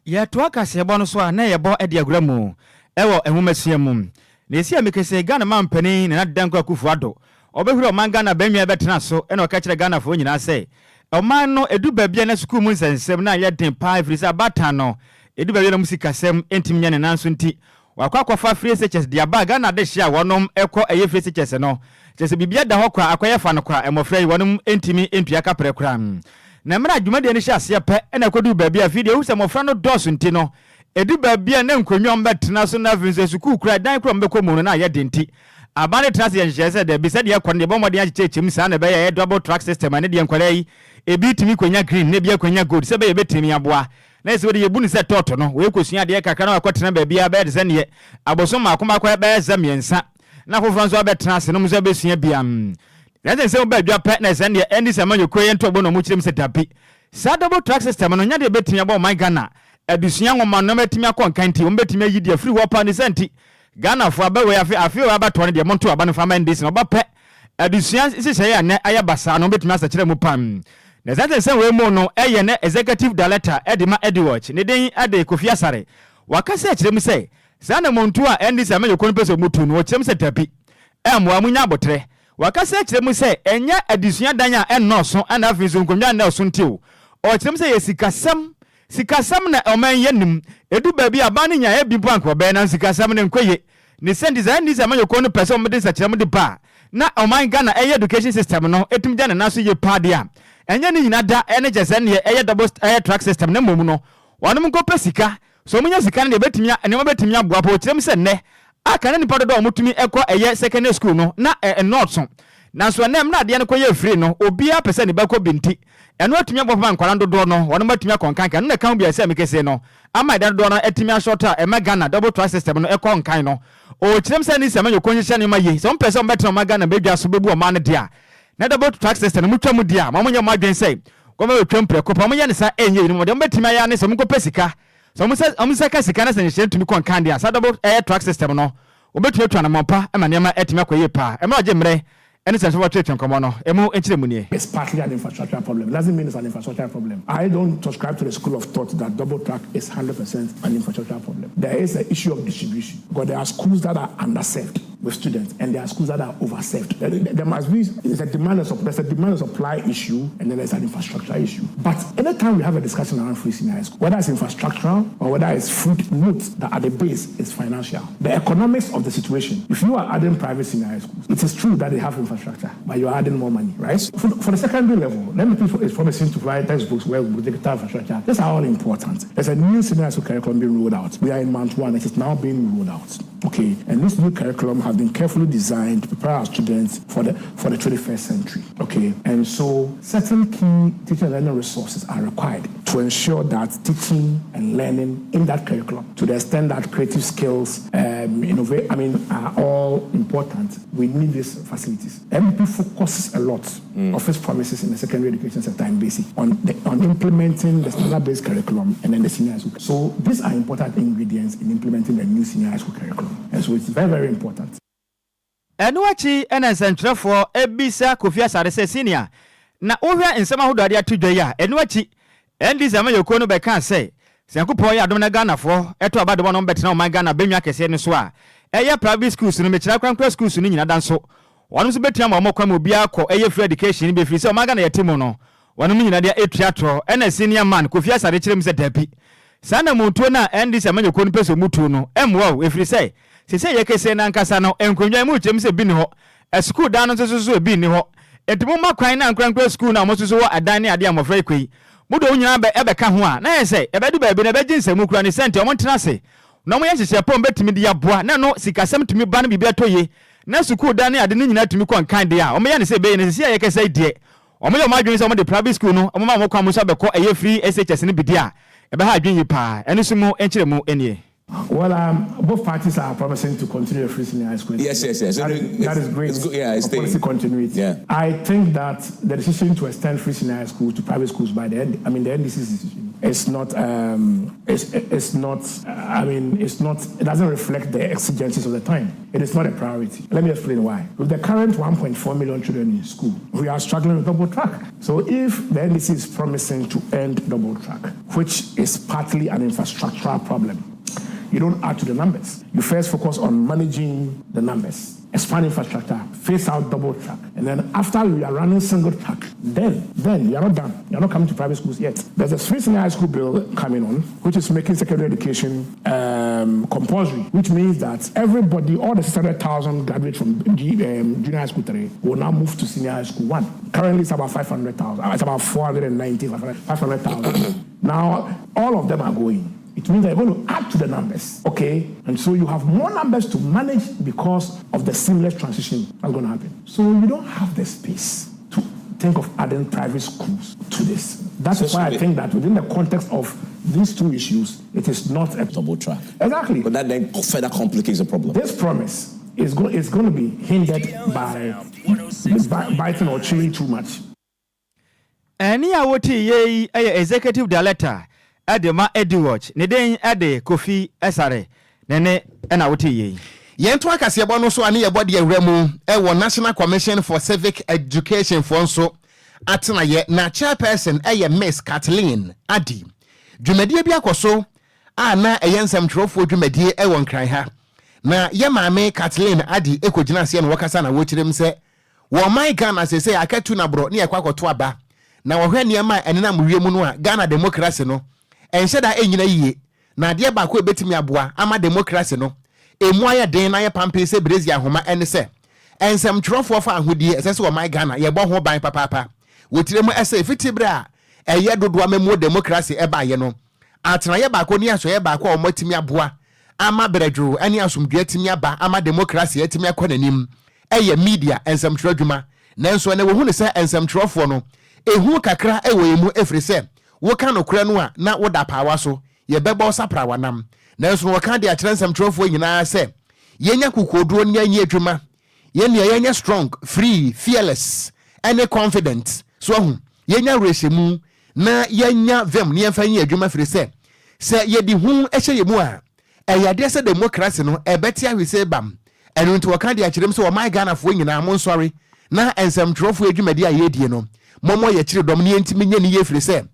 ye to akase bo no so a na ye bo ade aguramu ewo ehumasuam na esi amekese Ghana mampani na danko akufu ado obehuru o man Ghana banwa betena so ena o ka kire Ghana fo nyina say oman no edu babia na school mu nsensem na ye den pa frisa bata no edu babia na musikasem entim nya ne nanso nti wakwafa free searches dia ba Ghana de hia wonom ekọ eye free searches no chese bibia da hɔ kwa akoye fa no kwa emofra yi wonom entimi entua ka prekra na mra adwuma de ne hia ase pe ena kodu babia video hu se mofra no dɔso nti no edu babia na nkonwom betena so na vinse school kura dan kura mbekɔ mu no na ye de nti abane trans ye nhye se de bi se de yakɔ ne bomode akyechim sa na be ye double track system ane de nkwara yi ebi timi kwanya green ne bi akwanya gold se be ye betimi aboa na se de yebu ni se toto no we kosua de kakra na akɔtena ba bia be de se ne aboso ma akoma akɔ be zamiensa na foforo nso abetena se no mso abesua biam na se ba adwa pɛ na se ne endi se manyo koye nto bo no mu kyerem se tapi sa double track system no nya de betimi abo man Ghana adusua ngoma no metimi akɔ nkanti wo betimi ayi de free wopa ni senti Ghana for abawe afi abato ne de monto aba no fama ndesi no bapɛ adusua sisɛ ya ne ayabasa no betumi asakire mu pam na zate sen we mu no eye ne executive director Edima Ediwatch ne den ade Kofi Asare wakasa akire mu sɛ sa na monto a ndesi ama yekon peso mutu no kyerem sɛ tapi emwa munya abotre wakasa akire mu sɛ enya adusua dan a ennoso ana afi so nkonwa na so ntiw o kyerem sɛ sikasam na oman yenim edu baabi abane nya ebi bank obe na sikasam ne nkoye ne send design this am yekon no person me de sakire me de ba na oman Ghana education system no etum gya na so ye pa de a enye ne nyina da ene jese ne double track system na mom no wonom nko pesika so munya sika ne betimi ne betimi aboa pa okirem se ne aka ne nipa do omutumi ekọ secondary school no na not so na so na mna de ne koye free no obi a pese ne bako binti eno atumi aboa nkwara dodo no wonom atumi akonkan no kan bia se mekese no ama da dodo no atumi ashota Ghana double track system no ekọ nkan no o kirem se ni se manyo konhye ne ma ye so mpese mbetena ma Ghana bedwa so bebu o ma ne dia na double track system no mutwa mu dia ma munya madwen se goma wetwam preko pa munya ne sa enye ni mo de mbetimi aya ne se mko pesika so musa ka sika na se nhye ntumi konkan dia sa double track system no obetumi atwa na mompa ama ne ma atumi akoye pa e ma je mre ɛne sɛ what treat nkɔmɔ no ɛmu enkyire mu nie. It's partly an infrastructure problem. It doesn't mean it's an infrastructure problem. I don't subscribe to the school of thought that double track is 100% an infrastructure problem. There is an issue of distribution, because there are schools that are underserved with students and there are schools that are overserved. There must be there's a demand and supply issue, and then there's an infrastructure issue. But anytime we have a discussion around free senior high school, whether it's infrastructural or whether it's food, note that at the base is financial. The economics of the situation. If you are adding private senior high schools, it is true that they have infrastructure, but you are adding more money, right? For the secondary level, MPP is promising to provide textbooks with digital infrastructure. These are all important. There's a new senior high school curriculum being rolled out. We are in month 1. It is now being rolled out. Okay, and this new curriculum has been carefully designed to prepare our students for the 21st century. Okay, and so certain key teaching and learning resources are required to ensure that teaching and learning in that curriculum, to the extent that creative skills, are all important. We need these facilities. MP focuses a lot of its promises in the secondary education sector and basic on implementing the standard-based curriculum and then the senior high school. So these are important ingredients in implementing the new senior high school curriculum. And so it's very, very important. Enuachi ena nsentwerefo ebisa Kofi Asare se senior na ohwa nsema hodo ade atudwa ya enuachi endi zama yoko no beka se Senkopon ya adom na Ghana fo eto abadom no betina o man Ghana benwa kese ne so a eye private schools no mechira kwankwa schools no nyina danso wono so betia ma kwam obi akọ eye free education be free se o man Ghana yetimo no wono nyina dia etuato ena senior man Kofi Asare kirem se dapi sana mutuo na endi zama yoko no peso mutuo no emwo efri se se ye kese na nkasa no enkonwa mu kyem se bi ne ho school dan no so bi ne ho etimo makwan na nkwankwa school na mo so wo adan ne ade amofra ekwi mudo nyina be ebeka ho a na ye se ebedu ba bi na beji nsemu kura ni sente o mo ntena se na mo ye hyehye pom betimi de yaboa na no sikasem timi ba no bibia toye na school dan ne ade ne nyina timi kon kan de a o mo ye ne se be ne se ye kese de o mo ye mo adwene se o mo de private school no o mo ma mo kwa mo so bekọ eye free SHS ne bidi a ebe ha adwene pa ene so mo enkyere mu enie. Well, both parties are promising to continue free senior high school. Yes. That is great. It's good. Yeah, it's policy continuity. Yeah. I think that the decision to extend free senior high school to private schools by the end, the NDC's decision, it's not. It doesn't reflect the exigencies of the time. It is not a priority. Let me explain why. With the current 1.4 million children in school, we are struggling with double track. So if the NDC is promising to end double track, which is partly an infrastructural problem, you don't add to the numbers. You first focus on managing the numbers, expand infrastructure, phase out double track. And then after you are running single track, then you are not done. You are not coming to private schools yet. There's a free senior high school bill coming on, which is making secondary education compulsory, which means that everybody, all the 600,000 graduates from junior high school 3 will now move to senior high school 1. Currently it's about 500,000. It's about 500,000. Now, all of them are going. It means they're going to add to the numbers, okay? And so you have more numbers to manage because of the seamless transition that's going to happen. So you don't have the space to think of adding private schools to this. That's why I think that within the context of these two issues, it is not a double track. Exactly. But that then further complicates the problem. This promise is going to be hindered by biting or chewing too much. Any awoti ye executive director Adema Ediwatch, Neden Ade Kofi Asare, Nene and Awoti. Yentu akase ebo no so ane ye body ewremu e National Commission for Civic Education for nso atena ye na chairperson Miss Kathleen Adi. Dwumadie bi akoso na eyensem trofo dwumadie e Nkran ha. Na ye maame Kathleen Adi ekogina se no wakasa na wochirem se wo man Ghana se akatu na bro ne ye kwakoto aba. Na wo hwe niam enena mwiemu no a Ghana democracy no enhyeda enyina yiye na de ba ko ebetimi aboa ama democracy no emu aye den na ye pampe se brezi ahoma ene se ensem trofo fa ahodie esese wo man Ghana ye bo ho ban papa wotiremu ese fitibra eye dodo amemu democracy eba ye no atena ye ba ko ni aso ye ba ko o matimi aboa ama bredru ani asomdua timi aba ama democracy etimi akonanim eye media ensem trodwuma nanso ne wo hu ne se ensem trofo no ehu kakra ewo emu efri se wo kan okura no a na wo da pawa so ye beba sapra wanam nanso wo kan de akyerensem trofo nyina se yenya kokoduro nya nyi adwuma yenya strong, free, fearless and confident so hu yenya reshemu na yenya vem ne yemfa nyi adwuma firi se ye di hu ehye yemu a eyade se democracy no ebeti ahwese bam enu nti wo kan de akyerem se wo my Ghana fo nyina mo sorry na ensɛmtwerɛfo adwumadi a yɛdie no mɔmɔ yɛkyerɛ dɔm ne yɛntimi nyɛ ne yɛfiri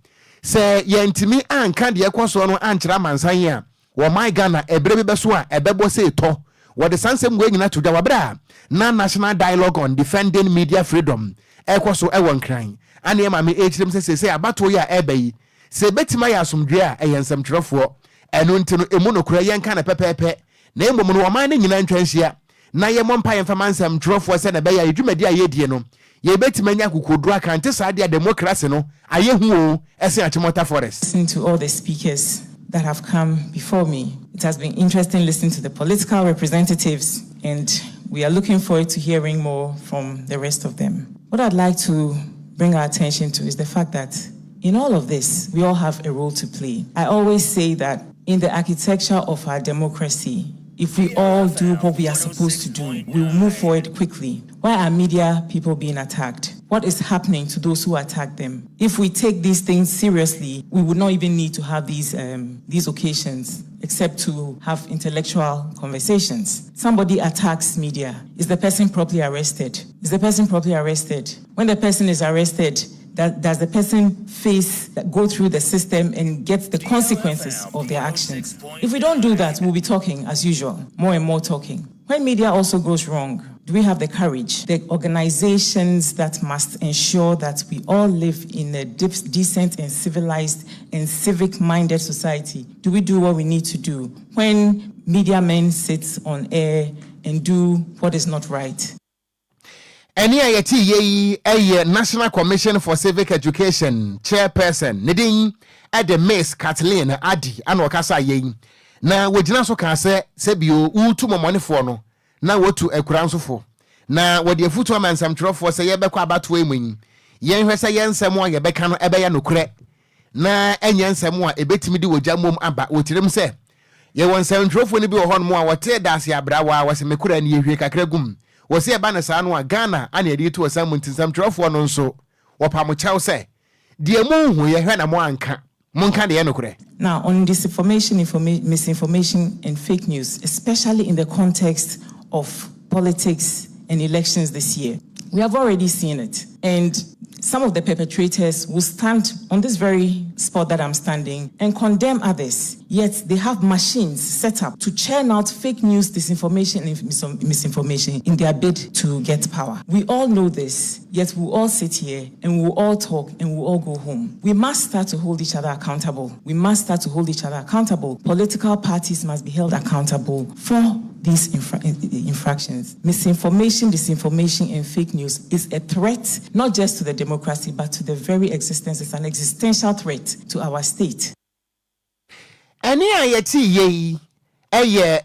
sɛ yɛntimi anka deɛ ɛkɔ soɔ no ankyerɛ amansan a wɔman Ghana ɛberɛ bi bɛso a ɛbɛbɔ sɛ ɛtɔ wɔde sansɛm wɔ nyina to da wɔberɛ a na national dialogue on defending media freedom ɛkɔ so ɛwɔ nkran ane ma me ɛkyerɛm sɛ abato yɛ a ɛbɛ yi sɛ ɛbɛtumi ayɛ asomdwe a ɛyɛ nsɛmtwerɛfoɔ ɛno nti no ɛmu nokora yɛnka na pɛpɛɛpɛ na mmom no wɔman no nyina ntwa nhyia na yɛmmɔ mpa yɛmfama nsɛmtwerɛfoɔ sɛ na ɛbɛyɛ adwumadi a yɛdie no yɛbɛtumi anya kokoduro akante saa deɛ democracy no ayɛ hu o ɛsɛ Achimota Forest. Listen to all the speakers that have come before me. It has been interesting listening to the political representatives, and we are looking forward to hearing more from the rest of them. What I'd like to bring our attention to is the fact that in all of this, we all have a role to play. I always say that in the architecture of our democracy, if we all do what we are supposed to do, we will move forward quickly. Why are media people being attacked? What is happening to those who attack them? If we take these things seriously, we would not even need to have these occasions, except to have intellectual conversations. Somebody attacks media. Is the person properly arrested? Is the person properly arrested? When the person is arrested, does the person go through the system and get the consequences of their actions? If we don't do that, we'll be talking as usual, more and more talking. When media also goes wrong, do we have the courage? The organizations that must ensure that we all live in a decent and civilized and civic-minded society. Do we do what we need to do when media men sit on air and do what is not right? Any ayeti ye National Commission for Civic Education chairperson Nedin at the Miss Kathleen Adi anokasa ye na wojina so ka se bio utu momone fo no na wotu ekuranso fo na wode afutu amansam trofo se ye bekọ abato emun ye hwe se ye nsem a ye beka no ebe ya nokure na enye nsem a ebetimi di wogya mom aba wotirem se ye won nsem trofo ni bi wo hon mo a wote dase abrawa wase mekura ne ye hwe kakra gum wose eba na saa no a Ghana ana edi to wasam ntinsam trofo no nso wopam chaw se de mu hu ye hwe na mo anka monka de ye nokure. Now, on disinformation, misinformation, and fake news, especially in the context of politics and elections this year, we have already seen it. And some of the perpetrators will stand on this very spot that I'm standing and condemn others. Yet they have machines set up to churn out fake news, disinformation, and misinformation in their bid to get power. We all know this, yet we all sit here and we all talk and we all go home. We must start to hold each other accountable. We must start to hold each other accountable. Political parties must be held accountable for these infractions. Misinformation, disinformation, and fake news is a threat, not just to the democracy, but to the very existence. It's an existential threat to our state. Any ayeti ye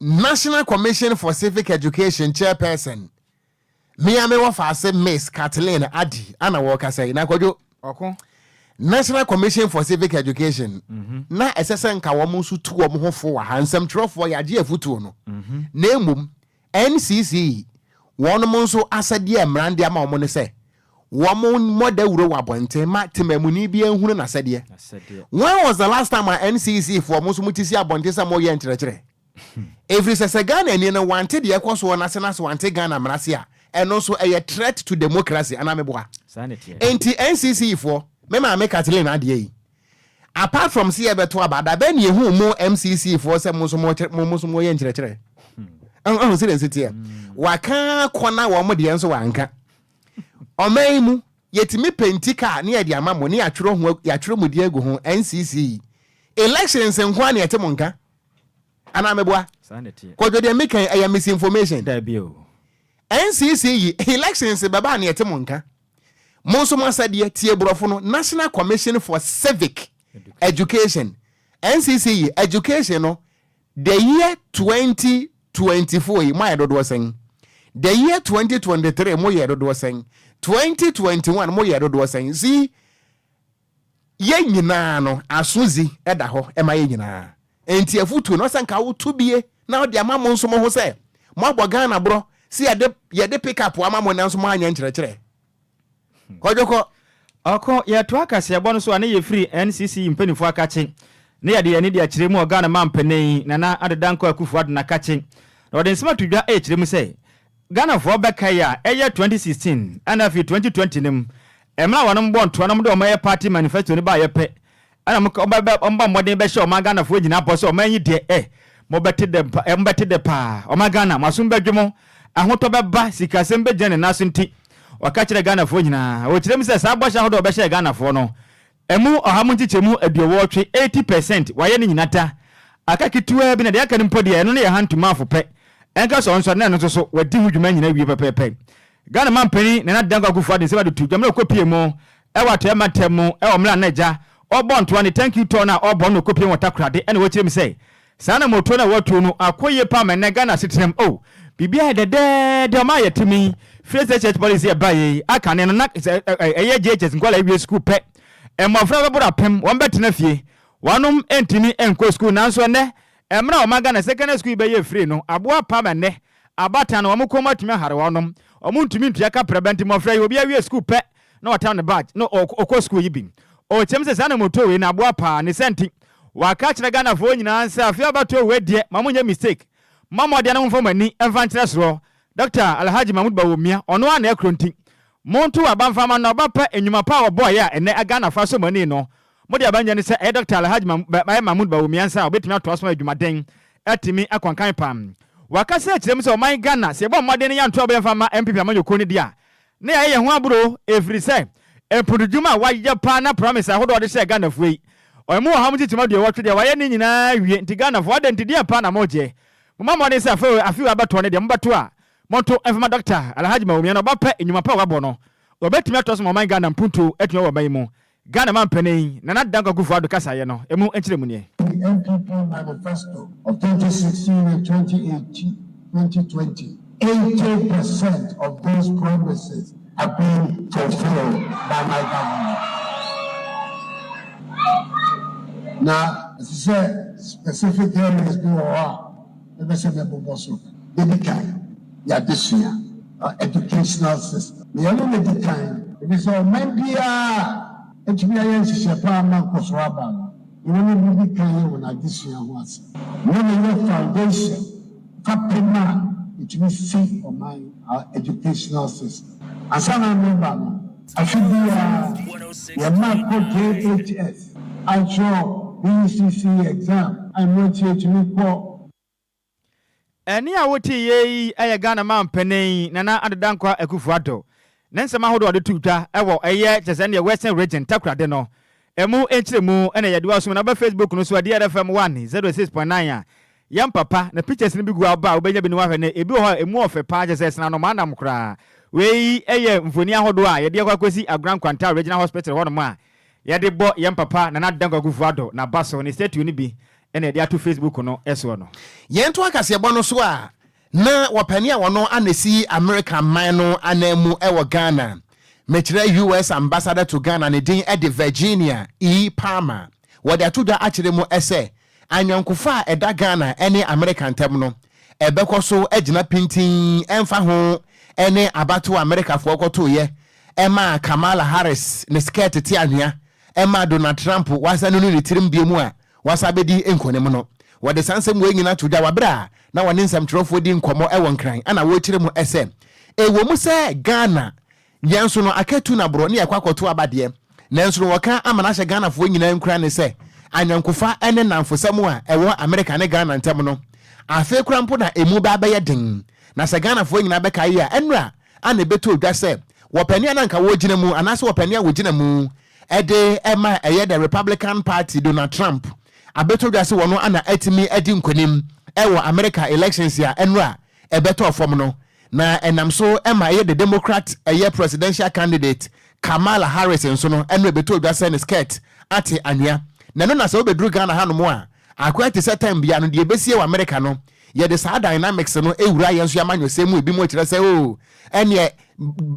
National Commission for Civic Education chairperson Miame wafa se Miss Kathleen Adi ana woka say na Kwadwo Okon National Commission for Civic Education na esesen ka wo musu tu wo ho fo wa hansam trofo ya je afutu no na emum NCC won mo nso asade emrande ama wo ne se wo mo modawuro wa bonte ma temamuni bi ehunu na asade. When was the last time NCC for mo so mutisi abonte sa mo ye nkyerɛkyerɛ every Ghana any no wanted the ekoso na senas wanted Ghana mrase a eno so a threat to democracy anameboa enti NCC for me ma make Kathleen ade yi apart from see ebeto abada ben ye hu mo MCC for se mo so mo ye nkyerɛkyerɛ an see den sitie waka kona wo mo de enso wanka omai mu yetimi pentika na ye de amamo na ya twero mu de agu ho NCC elections nkwa na yete monka anameboa Kwadwo de make a misinformation da bio NCC elections baba na yete monka monso masade tie brofo no National Commission for Civic Education NCC education no the year 2024 my dodo sen the year 2023 mo year dodo sen 2021 mo year dodo sen see ye nyina no asozi eda ho e ma ye nyina enti afutu no sanka wo tubie na odi ama mo nso mo ho se mo abọ Ghana bro si ye de pick up ama mo na nso mo anya nkyerɛkyerɛ Kwadwo Okon ye to akase ebo no so ane ye free NCC mpanifo akache ne ye de ye ne de akyerɛ mu Ghana mampene na adedanko akufu ade na kache na ode nsema tudwa e kyerɛ mu se Ghana for Bekaya, Aya 2016, and after 2020, Emma one born to another my party manifesto by a pet. And I'm on what they show my Ghana for Jinapo, so many dear, Mobeted the pa, or my Ghana, Masumba Jumo, and what about Basika, Sembe Jen and Nasunti, or catch the Ghana for Jina, which them says I wash out of Besha Ghana for no. Emu or Hamunti Chemu at your watch 80%, why any nata. I can't keep 2 in a day can put the only a hand to mouth for pet. Enquires on Sunday, so what do you mean? You pay. Ghana man penny, and not Dango for the 2 Jamaica Copiemo, Ewa Tema Temo, Elmla Neja, or born 20, thank you, Tona, or Bono Copium or Takradi, and what him say. Sana Motona what to know, Acquire Palm and Nagana system. Oh, be behind the dead, Maya to me. First church policy by I can and not a year judges and quality school pet. And my father brought up him 1 better nephew. One Antony and co school now so ne. Emra Magana second school by free no abua pamane abata na omukoma tumi harewonom omuntumi ntuaka prebenti mofra obi awie school pe na wata ne badge no okọ school yibi o chemse sana moto we na abua pa ne senti waka kire Ghana fo nyina ansa afia bato we de mamunya mistake mama de na mfo mani emfa nkire soro Dr. Alhaji Mahmud Bawumia ono ana ekronti montu abamfama na obapa enyuma pa oboy a ene Ghana fa so mani no Modi abanja ni se Dr. Alhaji Mahmud Bawumia ansa obetimi atosoma adwumaden atimi akwankan pam wakase akirem se oman Ghana se bo mmade ne yanto obemfama MPP amanyoko ne dia ne ya ye ho aburo every say empudujuma waje pa na promise ahodo de se Ghana fuei oyemu ha mu titima de wotwe de waye ne nyina wie nti Ghana fo de ntidia pa na moje mama ne se afi abato ne de mbato a monto emfama Dr. Alhaji Bawumia no bapa enyuma pa wabo no obetimi atosoma oman Ghana mpuntu etwe wo ban mu Ghana man penny, Nana Dango Gufado Casayano, Emu Entrimunie. The MPP manifesto of 2016 and 2020, 80% of those promises have been fulfilled by my government. Now, as you said, specific areas go on. This year, educational system. The only time, it is all Mendia. HBIS Shapama Koswaba, you only be kind when I this year was. When your foundation, Kapima, it will see on my educational system. As I remember, I should be a Marco JHS. I show BCC exam. I'm not here to report. Any awoti ye a Ghana man penny, Nana and Dankwa Ekufuato. Nansa mahodo de tuta ewo eye chesene Western region takrade no emu enchiremu ene yadwa so na ba Facebook no so DLFM 106.9 yam papa na pictures ni bigu aba obenya bi ni wahwe ne ebi ho emu ofe pa chesese na no manam kra we eye mfoni ahodo a yede akwakosi Agran Kwanta Regional Hospital ho no ma yede bo yam papa na Dango Gufuado na baso ni state uni bi ene yede ato Facebook no eso no yento akase bo no so a na wapania wono anesi American mano anemu ewo Ghana mechire US ambassador to Ghana ne din Edi Virginia Palmer wode atoda akire mu ese anyankufa eda Ghana ene American tem no ebekoso agina pintin emfa ho ene abato America fo koto ye ema Kamala Harris ne skirt ti anhia ema Donald Trump wasa no ni tirim biemu a wasa bedi enkonem no wode sansem we nyina to da wabra na wone nsam trofo di nkomo e won kran ana wo kire mu ese ewo mu se Ghana yanso no akatu na bro ne yakwakoto abade nanso no woka amana hye Ghana fo nyina nkran ne se anyankofa ene namfosam a ewo America ne Ghana ntem no afi krampo na emu ba ba ye den na se Ghana fo nyina be kai a enra ana beto odwa se wopani ana nka wo gina mu anase wopani a wo gina mu ede ema eye the Republican Party Donald Trump abeto dwa se wono ana atimi adi nkonim ewo America elections ya enra ebeto form no na enamso ema ye the Democrat eye presidential candidate Kamala Harris nso no enra beto dwa se ne skirt ate anya na no na se obedru Ghana hanomo a akwati time bia no de besie wa America no ye de sa dynamics no ewura ye nso amanyo semu ebi mo kire se o ene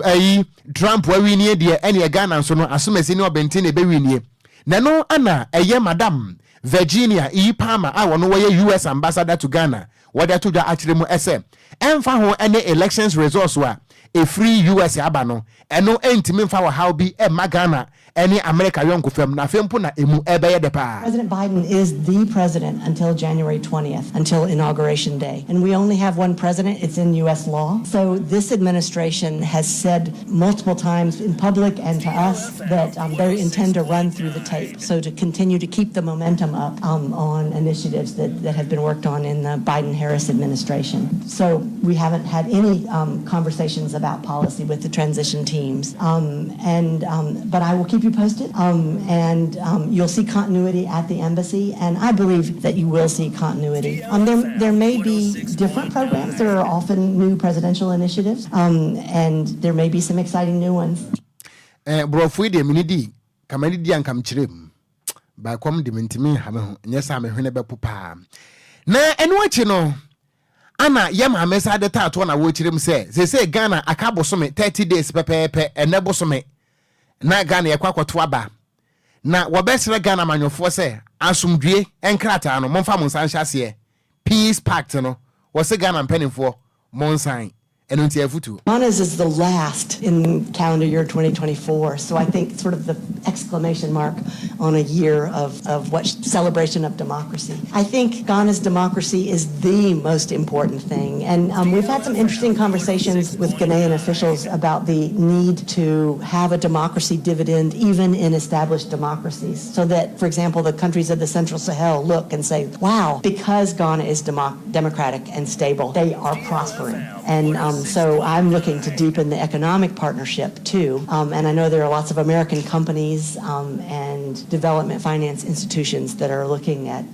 ayi Trump wa winie de ene Ghana nso no asomesi ne obenti ne be winie na no ana eye madam Virginia Palmer a wono we US ambassador to Ghana wada to da akire mu ese emfa ho ene elections results wa a free US aba no eno entimi mfa wa how bi e magana any America yonko fam na fempo na emu ebeye de pa. President Biden is the president until January 20th, until Inauguration Day. And we only have one president. It's in U.S. law. So this administration has said multiple times in public and to us that they intend to run through the tape. So to continue to keep the momentum up on initiatives that have been worked on in the Biden-Harris administration. So we haven't had any conversations about policy with the transition teams. But I will keep you posted, and you'll see continuity at the embassy, and I believe that you will see continuity. There may be different programs. There are often new presidential initiatives, and there may be some exciting new ones. Brofui de minidi kamani di ankam chirem ba kom de mentimi ha me ho nyesa me hwene be popa na eno achi no ana yema mesa de tato na wo chirem se Ghana akabo so me 30 days pepepe enebo so me na Ghana yakwakoto aba na wobesere Ghana manyofo se asumdue enkrata no momfa monsan hyase peace pact no wo se Ghana mpanimfo monsan. Ghana is the last in calendar year 2024, so I think sort of the exclamation mark on a year of what celebration of democracy. I think Ghana's democracy is the most important thing, and we've had some interesting conversations with Ghanaian officials about the need to have a democracy dividend even in established democracies, so that, for example, the countries of the Central Sahel look and say, wow, because Ghana is democratic and stable, they are prospering. And so I'm looking to deepen the economic partnership too. And I know there are lots of American companies and development finance institutions that are looking at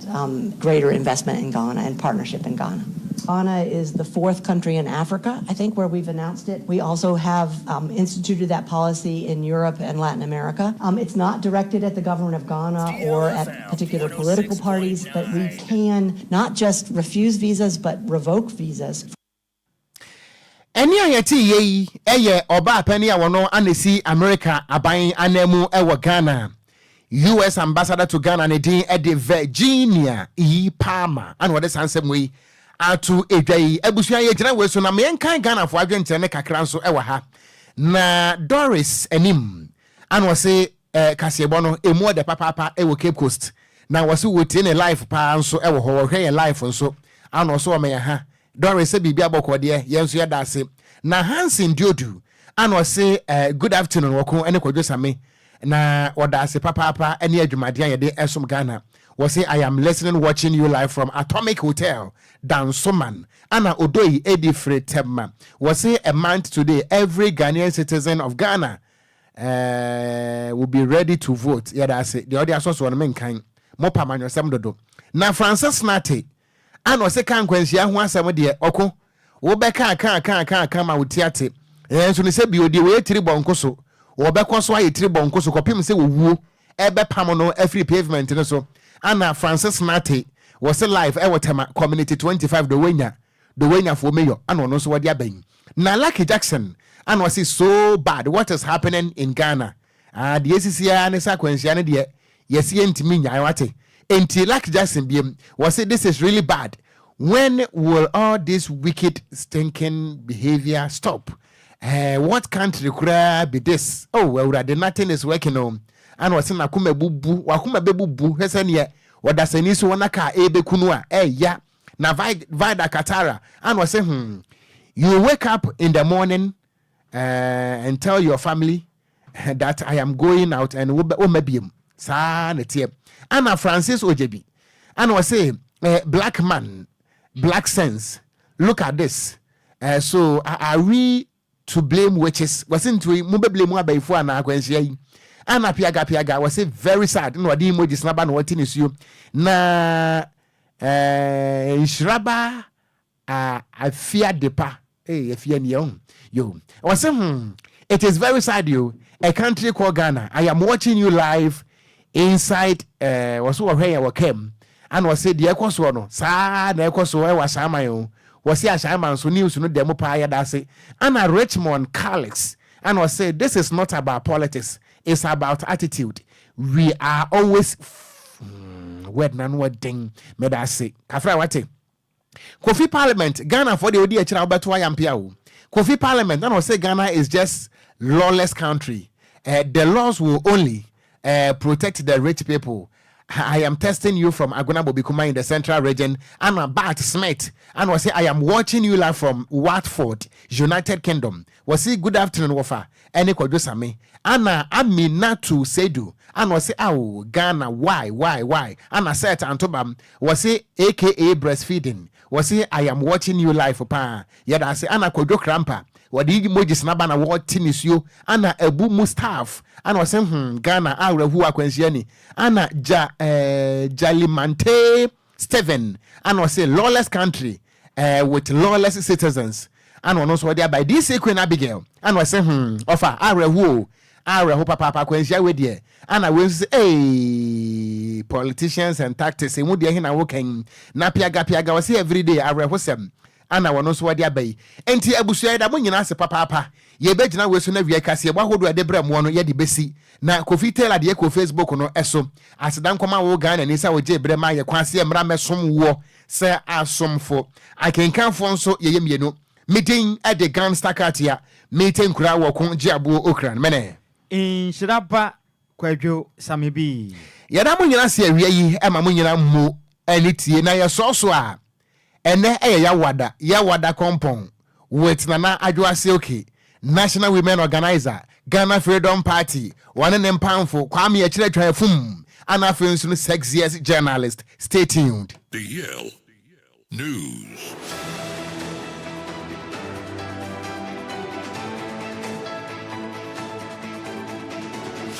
greater investment in Ghana and partnership in Ghana. Ghana is the 4th country in Africa, I think, where we've announced it. We also have instituted that policy in Europe and Latin America. It's not directed at the government of Ghana or at particular political parties, but we can not just refuse visas, but revoke visas. Eni ayeti ye eye oba apani a wono anesi America aban anemu ewo Ghana. US ambassador to Ghana ne din e de Virginia E Palmer and what is ansem we atu edwai abusua ye gina we so na me kan Ghana fo adwente ne kakra nso ewo ha. Na Doris enim and was say kasebo no emu de papa ewo Cape Coast. Na was we ne life pa nso ewo ho hwe life nso and also o me ha. Doris se bibia bokode yenso yeda ase na Hansen Diodu ano se good afternoon woko ene Kwadwo Sammy na oda ase papa ene adwumade yede esom Ghana wo say I am listening watching you live from Atomic Hotel Dansoman ana odoi edifre temma wo say a month today every Ghanaian citizen of Ghana will be ready to vote yeda ase the audience so no menkan mo pamanyo sem dodo na Francis Nate ano se kan kwansia ho asem de oko wo be kan ma wotiate enso ne se bi odi we tiri bonkoso wo be koso aye tiri bonkoso kopim se wo wuo ebe pam no every pavement ne so ana Francis Nate was live e wotema community 25 do wenya for mayor ano no so wodi aban na Lucky Jackson and was so bad what is happening in Ghana the ACCA ne sa kwansia ne de yesi entimi nya wate until Lucky Jackson was say this is really bad. When will all this wicked stinking behavior stop? What country could be this? Oh well, nothing is working on. And was in akuma bubu, wakuma bebubu, hesenia, what does any so wanaka ebe kunua, ya, na vida katara, and was saying, you wake up in the morning and tell your family that I am going out and maybe sa netie. Anna Francis Ojebi. And was say, black man, black sense. Look at this. So are we to blame witches? Wasn't we mube blame wa before na kwensia. Anna piaga was say very sad. No adi emojis na ba no what is you. Na Nhyiraba I fear depa. Hey, if you yo. Was say it is very sad you. A country called Ghana. I am watching you live inside was who where came and was said the ekoso no sa na ekoso e was amayo was see ashaman so news no demo pa ya that say Anna Richmond Calix and was said this is not about politics, it's about attitude. We are always word nan word ding me that say kafra wate Kofi Parliament Ghana for the odi e kira obeto ayampia o Kofi Parliament, and I say Ghana is just lawless country. The laws will only protect the rich people. I am testing you from Agona Bobikuma in the central region. And I'm Bart Smith. And I say I am watching you live from Watford, United Kingdom. Was say good afternoon, Wafa. Ene Kwadwo Sammy. Anna Aminatu Sedu. And was say, oh, Ghana, why? And I said Antobam was say AKA breastfeeding. Was say I am watching you live for pa. Yet I say Anna Kwadwo Krampa. Wadi emojis na ba na watching is you. Anna Ebu Mustaf. And was saying Ghana awe who akwensiani. Anna Jalimante Steven. And was say lawless country with lawless citizens. And one also there by this Queen Abigail. And was saying offer awe papa kwensia we there. And I will say hey politicians and tactics in would na working na piaga was every day awe hosem. And I want also there by enti abusua da mo nyina se papa ye begina we so na wie kase ba hodo de bram wono ye de besi na Kofi Taylor de ko Facebook no eso asedan koma wo Ghana ni sa wo je brema ye kwase mra mesom wo se asomfo akenkanfo nso ye yemienu meeting at the Gangster Katia meeting kura wo Okogyeabour Ocran mene Nhyiraba Kwadwo Sammy bi yada mo nyina se awie yi e ma mo nyina mo anitie na ye so a ene ya wada compound with Nana Adwoase okay National Women Organizer Ghana Freedom Party one in Pamfo Kwame Echire Fum and after 6 years journalist. Stay tuned. The Yale News.